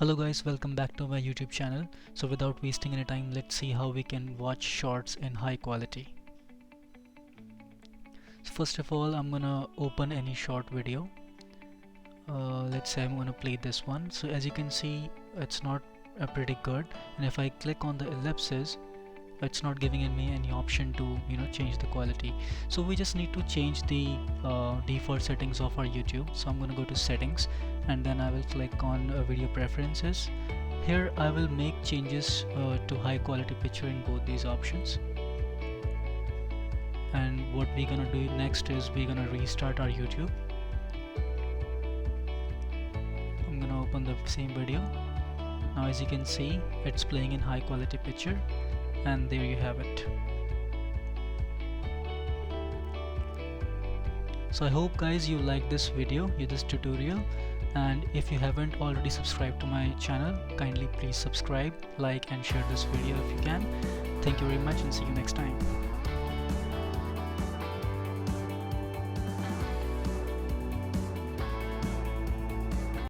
Hello guys, welcome back to my YouTube channel. So without wasting any time, let's see how we can watch shorts in high quality. So first of all, I'm gonna open any short video. Let's say I'm gonna play this one. So as you can see, it's not pretty good, and if I click on the ellipses, it's not giving me any option to change the quality. So we just need to change the default settings of our YouTube. So I'm going to go to settings, and then I will click on video preferences. Here I will make changes to high quality picture in both these options. And what we're gonna do next is we're gonna restart our YouTube. I'm gonna open the same video. Now as you can see, it's playing in high quality picture, and there you have it. So I hope guys you like this video, this tutorial, and if you haven't already subscribed to my channel, kindly please subscribe, like and share this video if you can. Thank you very much, and see you next time.